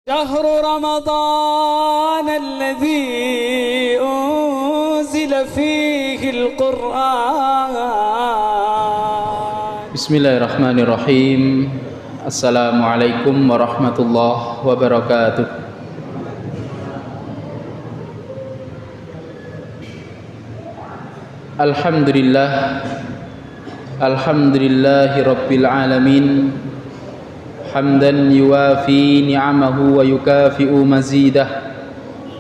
شهر رمضان الذي أنزل فيه القرآن. بسم الله الرحمن الرحيم. السلام عليكم ورحمة الله وبركاته. Alhamdulillah, alhamdulillahi rabbil alamin, hamdan yuwafi ni'amahu wa yukafi'u mazidah.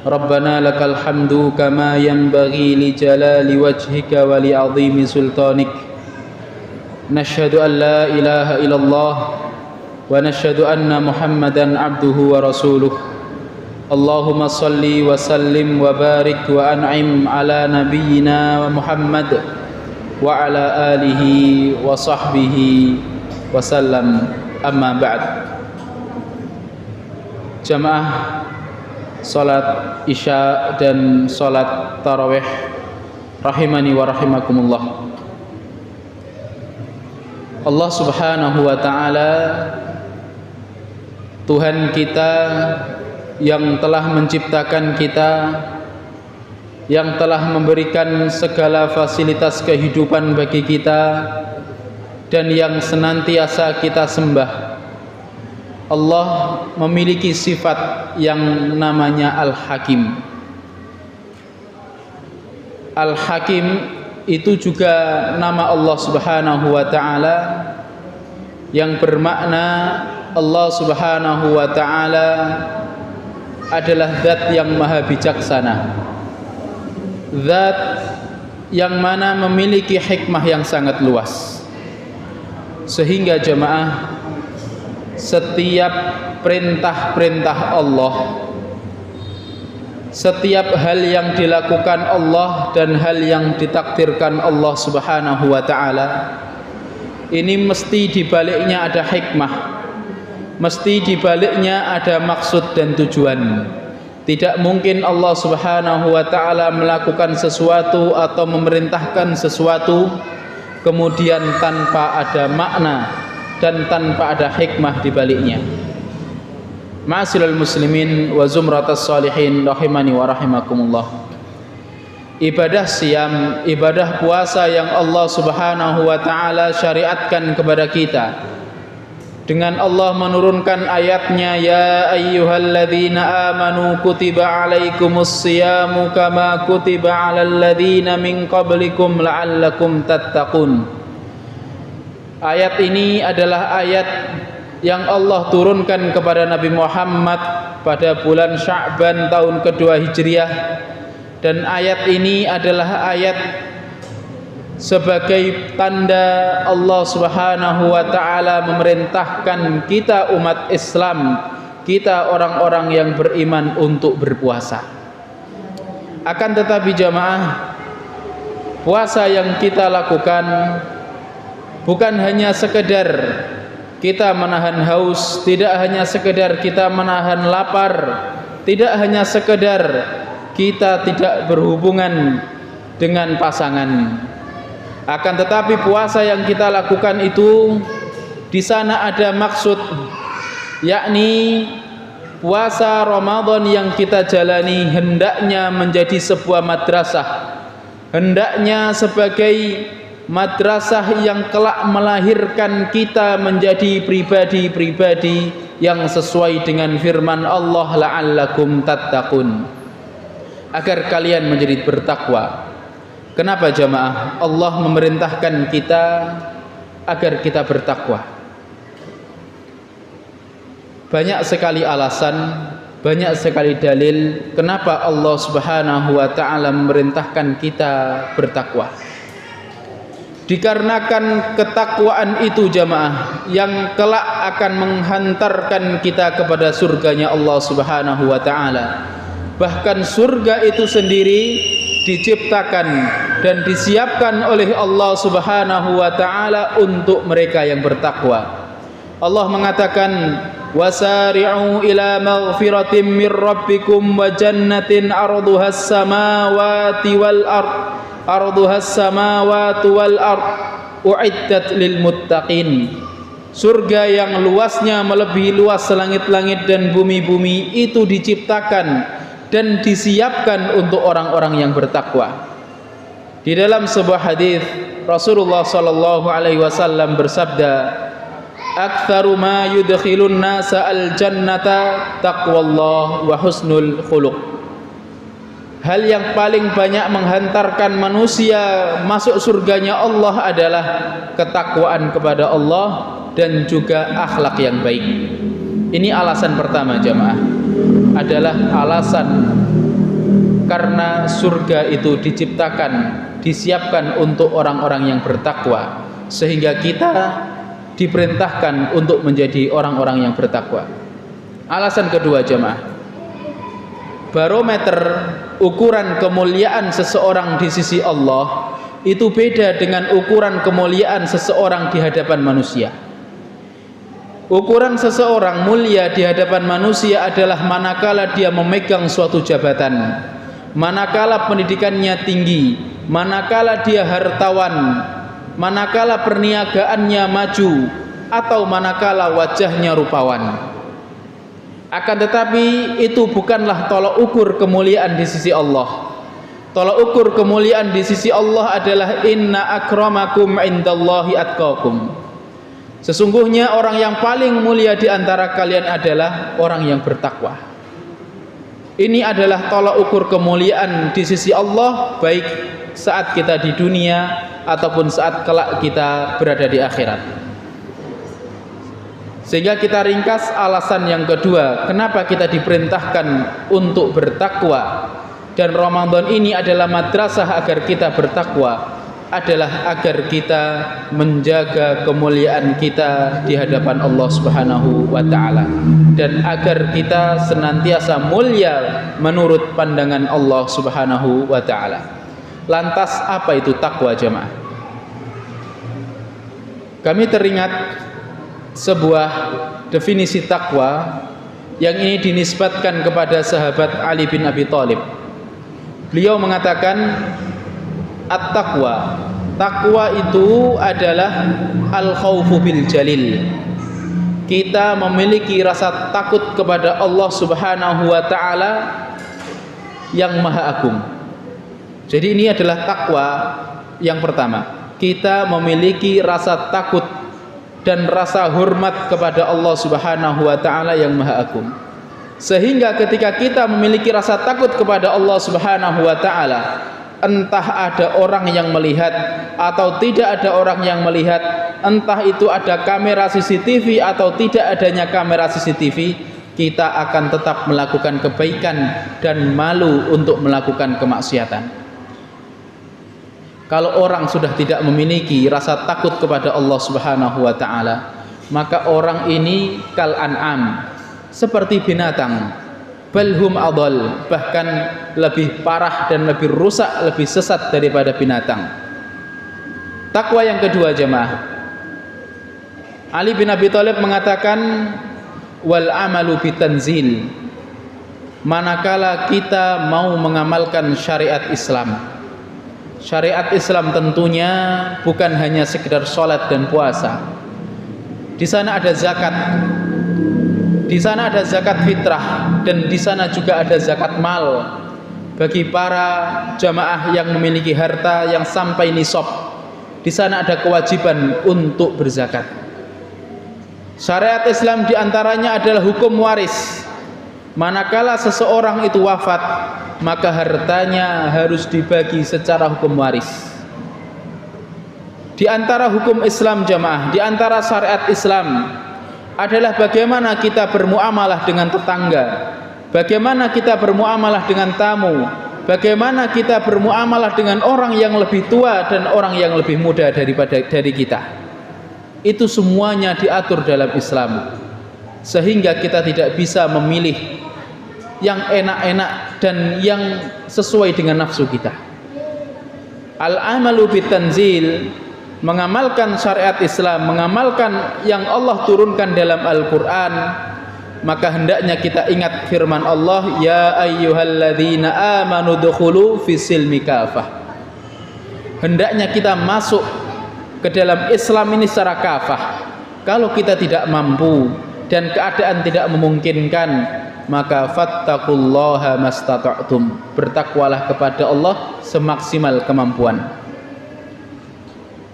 Rabbana lakal hamdu kama yanbaghi li jalali wajhika wa li 'azimi sultanik. Nashhadu an la ilaha illallah wa nashhadu anna Muhammadan abduhu wa rasuluh. Allahumma salli wa sallim wa barik wa an'im ala nabiyyina wa Muhammad wa ala alihi wa sahbihi wa sallam. Amma ba'd. Jamaah salat isya dan salat tarawih rahimani wa rahimakumullah. Allah subhanahu wa ta'ala, Tuhan kita yang telah menciptakan kita, yang telah memberikan segala fasilitas kehidupan bagi kita, dan yang senantiasa kita sembah. Allah memiliki sifat yang namanya Al-Hakim. Al-Hakim itu juga nama Allah subhanahu wa ta'ala, yang bermakna Allah subhanahu wa ta'ala adalah zat yang maha bijaksana, zat yang mana memiliki hikmah yang sangat luas, sehingga jemaah, setiap perintah-perintah Allah, setiap hal yang dilakukan Allah dan hal yang ditakdirkan Allah subhanahu wa ta'ala, ini mesti dibaliknya ada hikmah, mesti dibaliknya ada maksud dan tujuan. Tidak mungkin Allah subhanahu wa ta'ala melakukan sesuatu atau memerintahkan sesuatu kemudian tanpa ada makna dan tanpa ada hikmah dibaliknya. Ma'asyiral muslimin wa zumratas salihin rahimani wa rahimakumullah. Ibadah siyam, ibadah puasa yang Allah subhanahu wa ta'ala syariatkan kepada kita, dengan Allah menurunkan ayatnya, ya ayyuhalladzina amanu kutiba alaikumus siyamu kama kutiba alal ladzina min qablikum la'allakum tattaqun. Ayat ini adalah ayat yang Allah turunkan kepada Nabi Muhammad pada bulan Sya'ban tahun kedua Hijriah, dan ayat ini adalah ayat sebagai tanda Allah subhanahu wa ta'ala memerintahkan kita umat Islam, kita orang-orang yang beriman untuk berpuasa. Akan tetapi jamaah, puasa yang kita lakukan bukan hanya sekedar kita menahan haus, tidak hanya sekedar kita menahan lapar, tidak hanya sekedar kita tidak berhubungan dengan pasangan. Akan tetapi puasa yang kita lakukan itu di sana ada maksud, yakni puasa Ramadan yang kita jalani hendaknya menjadi sebuah madrasah, hendaknya sebagai madrasah yang kelak melahirkan kita menjadi pribadi-pribadi yang sesuai dengan firman Allah, la'allakum tattaqun, agar kalian menjadi bertakwa. Kenapa jamaah Allah memerintahkan kita agar kita bertakwa? Banyak sekali alasan, banyak sekali dalil kenapa Allah subhanahu wa ta'ala memerintahkan kita bertakwa. Dikarenakan ketakwaan itu jamaah yang kelak akan menghantarkan kita kepada surganya Allah subhanahu wa ta'ala. Bahkan surga itu sendiri diciptakan dan disiapkan oleh Allah subhanahu wa ta'ala untuk mereka yang bertakwa. Allah mengatakan, wasari'u ila maghfiratin min rabbikum wa jannatin arduhas samawati wal u'iddat lil muttaqin. Surga yang luasnya melebihi luas langit-langit dan bumi-bumi itu diciptakan dan disiapkan untuk orang-orang yang bertakwa. Di dalam sebuah hadis Rasulullah sallallahu alaihi wasallam bersabda, "Aktsaru ma yudkhilun nasa al-jannata taqwallah wa husnul khuluq." Hal yang paling banyak menghantarkan manusia masuk surganya Allah adalah ketakwaan kepada Allah dan juga akhlak yang baik. Ini alasan pertama jamaah, adalah alasan karena surga itu diciptakan, disiapkan untuk orang-orang yang bertakwa, sehingga kita diperintahkan untuk menjadi orang-orang yang bertakwa. Alasan kedua jamaah, barometer ukuran kemuliaan seseorang di sisi Allah itu beda dengan ukuran kemuliaan seseorang di hadapan manusia. Ukuran seseorang mulia di hadapan manusia adalah manakala dia memegang suatu jabatan, manakala pendidikannya tinggi, manakala dia hartawan, manakala perniagaannya maju, atau manakala wajahnya rupawan. Akan tetapi itu bukanlah tolak ukur kemuliaan di sisi Allah. Tolak ukur kemuliaan di sisi Allah adalah inna akramakum indallahi atqakum. Sesungguhnya orang yang paling mulia di antara kalian adalah orang yang bertakwa. Ini adalah tolak ukur kemuliaan di sisi Allah, baik saat kita di dunia ataupun saat kelak kita berada di akhirat. Sehingga kita ringkas alasan yang kedua, kenapa kita diperintahkan untuk bertakwa, dan Ramadan ini adalah madrasah agar kita bertakwa, adalah agar kita menjaga kemuliaan kita di hadapan Allah Subhanahu wa taala, dan agar kita senantiasa mulia menurut pandangan Allah Subhanahu wa taala. Lantas apa itu takwa jemaah? Kami teringat sebuah definisi takwa yang ini dinisbatkan kepada sahabat Ali bin Abi Thalib. Beliau mengatakan, at-taqwa, takwa itu adalah al-khaufu bil jalil. Kita memiliki rasa takut kepada Allah Subhanahu wa taala yang maha agung. Jadi ini adalah takwa yang pertama. Kita memiliki rasa takut dan rasa hormat kepada Allah Subhanahu wa taala yang maha agung. Sehingga ketika kita memiliki rasa takut kepada Allah Subhanahu wa taala, entah ada orang yang melihat atau tidak ada orang yang melihat, entah itu ada kamera CCTV atau tidak adanya kamera CCTV, kita akan tetap melakukan kebaikan dan malu untuk melakukan kemaksiatan. Kalau orang sudah tidak memiliki rasa takut kepada Allah Subhanahu wa taala, maka orang ini kal an'am, seperti binatang. Balhum adol, bahkan lebih parah dan lebih rusak, lebih sesat daripada binatang. Takwa yang kedua jemaah, Ali bin Abi Thalib mengatakan, wal amalu bitanzil, manakala kita mau mengamalkan syariat Islam. Syariat Islam tentunya bukan hanya sekedar sholat dan puasa. Di sana ada zakat, di sana ada zakat fitrah, dan di sana juga ada zakat mal bagi para jamaah yang memiliki harta yang sampai nisab. Di sana ada kewajiban untuk berzakat. Syariat Islam diantaranya adalah hukum waris. Manakala seseorang itu wafat, maka hartanya harus dibagi secara hukum waris. Di antara hukum Islam jamaah, di antara syariat Islam adalah bagaimana kita bermuamalah dengan tetangga, bagaimana kita bermuamalah dengan tamu, bagaimana kita bermuamalah dengan orang yang lebih tua dan orang yang lebih muda dari kita. Itu semuanya diatur dalam Islam, sehingga kita tidak bisa memilih yang enak-enak dan yang sesuai dengan nafsu kita. Al-amalu bitanzil, mengamalkan syariat Islam, mengamalkan yang Allah turunkan dalam Al-Quran, maka hendaknya kita ingat firman Allah, ya ayyuhalladzina amanu dukhulu fisilmi kafah. Hendaknya kita masuk ke dalam Islam ini secara kafah, Kalau kita tidak mampu dan keadaan tidak memungkinkan, maka fattaqullaha mastata'tum, bertakwalah kepada Allah semaksimal kemampuan.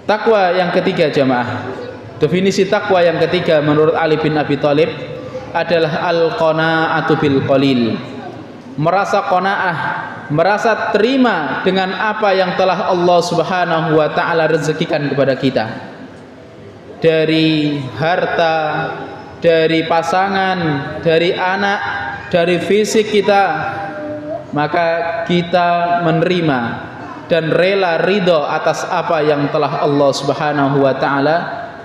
Takwa yang ketiga jamaah, definisi takwa yang ketiga menurut Ali bin Abi Thalib adalah al-qanaa'atu bil qalil, merasa qanaah, merasa terima dengan apa yang telah Allah Subhanahu wa taala rezekikan kepada kita, dari harta, dari pasangan, dari anak, dari fisik kita, maka kita menerima dan rela ridho atas apa yang telah Allah Subhanahu wa taala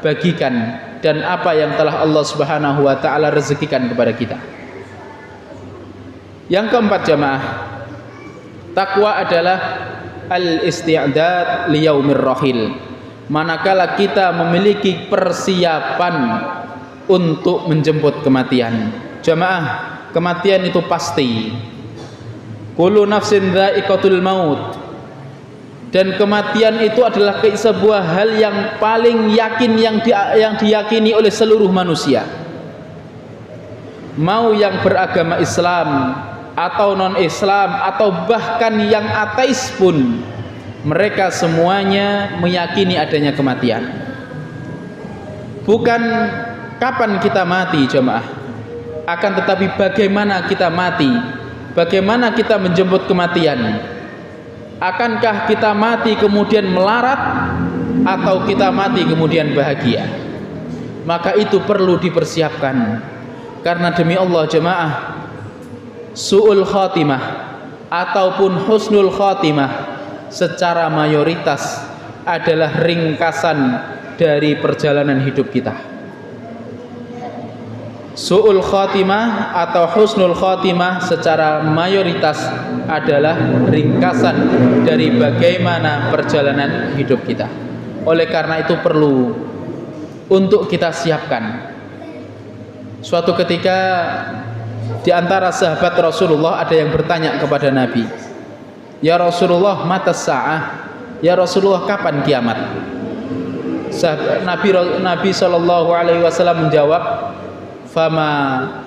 bagikan dan apa yang telah Allah Subhanahu wa taala rezekikan kepada kita. Yang keempat jamaah, takwa adalah al-isti'dad li yaumir rahil, manakala kita memiliki persiapan untuk menjemput kematian. Jamaah, kematian itu pasti. Kullu nafsin dha'iqatul maut. Dan kematian itu adalah sebuah hal yang paling yakin yang diyakini oleh seluruh manusia. Mau yang beragama Islam atau non-Islam atau bahkan yang ateis pun, mereka semuanya meyakini adanya kematian. Bukan kapan kita mati jemaah, akan tetapi bagaimana kita mati, bagaimana kita menjemput kematian. Akankah kita mati kemudian melarat atau kita mati kemudian bahagia? Maka itu perlu dipersiapkan. Karena demi Allah jemaah, su'ul khatimah ataupun husnul khatimah secara mayoritas adalah ringkasan dari perjalanan hidup kita. Su'ul khatimah atau husnul khatimah secara mayoritas adalah ringkasan dari bagaimana perjalanan hidup kita. Oleh karena itu perlu untuk kita siapkan. Suatu ketika di antara sahabat Rasulullah ada yang bertanya kepada Nabi, "Ya Rasulullah, mata sa'ah?" Ya Rasulullah, kapan kiamat? Nabi sallallahu alaihi wasallam menjawab, "Fama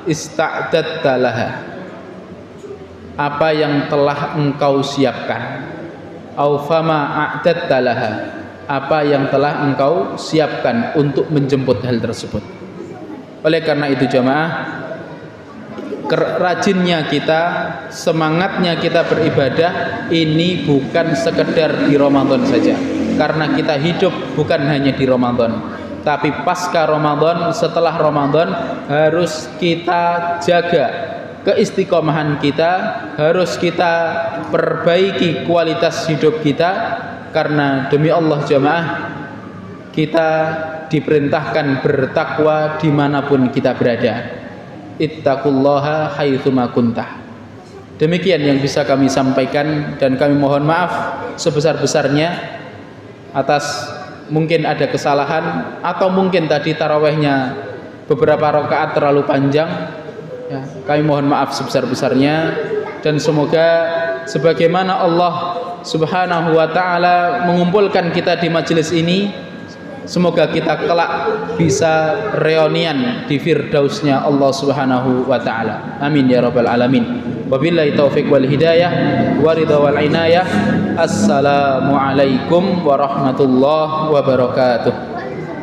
ista'dadta laha." Apa yang telah engkau siapkan. Au fama a'dadta laha. Apa yang telah engkau siapkan untuk menjemput hal tersebut. Oleh karena itu jamaah, rajinnya kita, semangatnya kita beribadah ini bukan sekedar di Ramadan saja. Karena kita hidup bukan hanya di Ramadan, tapi pasca Ramadan, setelah Ramadan harus kita jaga keistiqomahan kita, harus kita perbaiki kualitas hidup kita. Karena demi Allah jamaah, kita diperintahkan bertakwa dimanapun kita berada. Ittaqullaha haitsuma kuntah. Demikian yang bisa kami sampaikan, dan kami mohon maaf sebesar-besarnya atas mungkin ada kesalahan atau mungkin tadi tarawihnya beberapa rakaat terlalu panjang. Ya, kami mohon maaf sebesar-besarnya, dan semoga sebagaimana Allah Subhanahu wa taala mengumpulkan kita di majelis ini, semoga kita kelak bisa reunian di firdausnya Allah Subhanahu wa taala. Amin ya rabbal alamin. Wabillahi taufik wal hidayah wa ridha wal inayah. Assalamualaikum warahmatullahi wabarakatuh.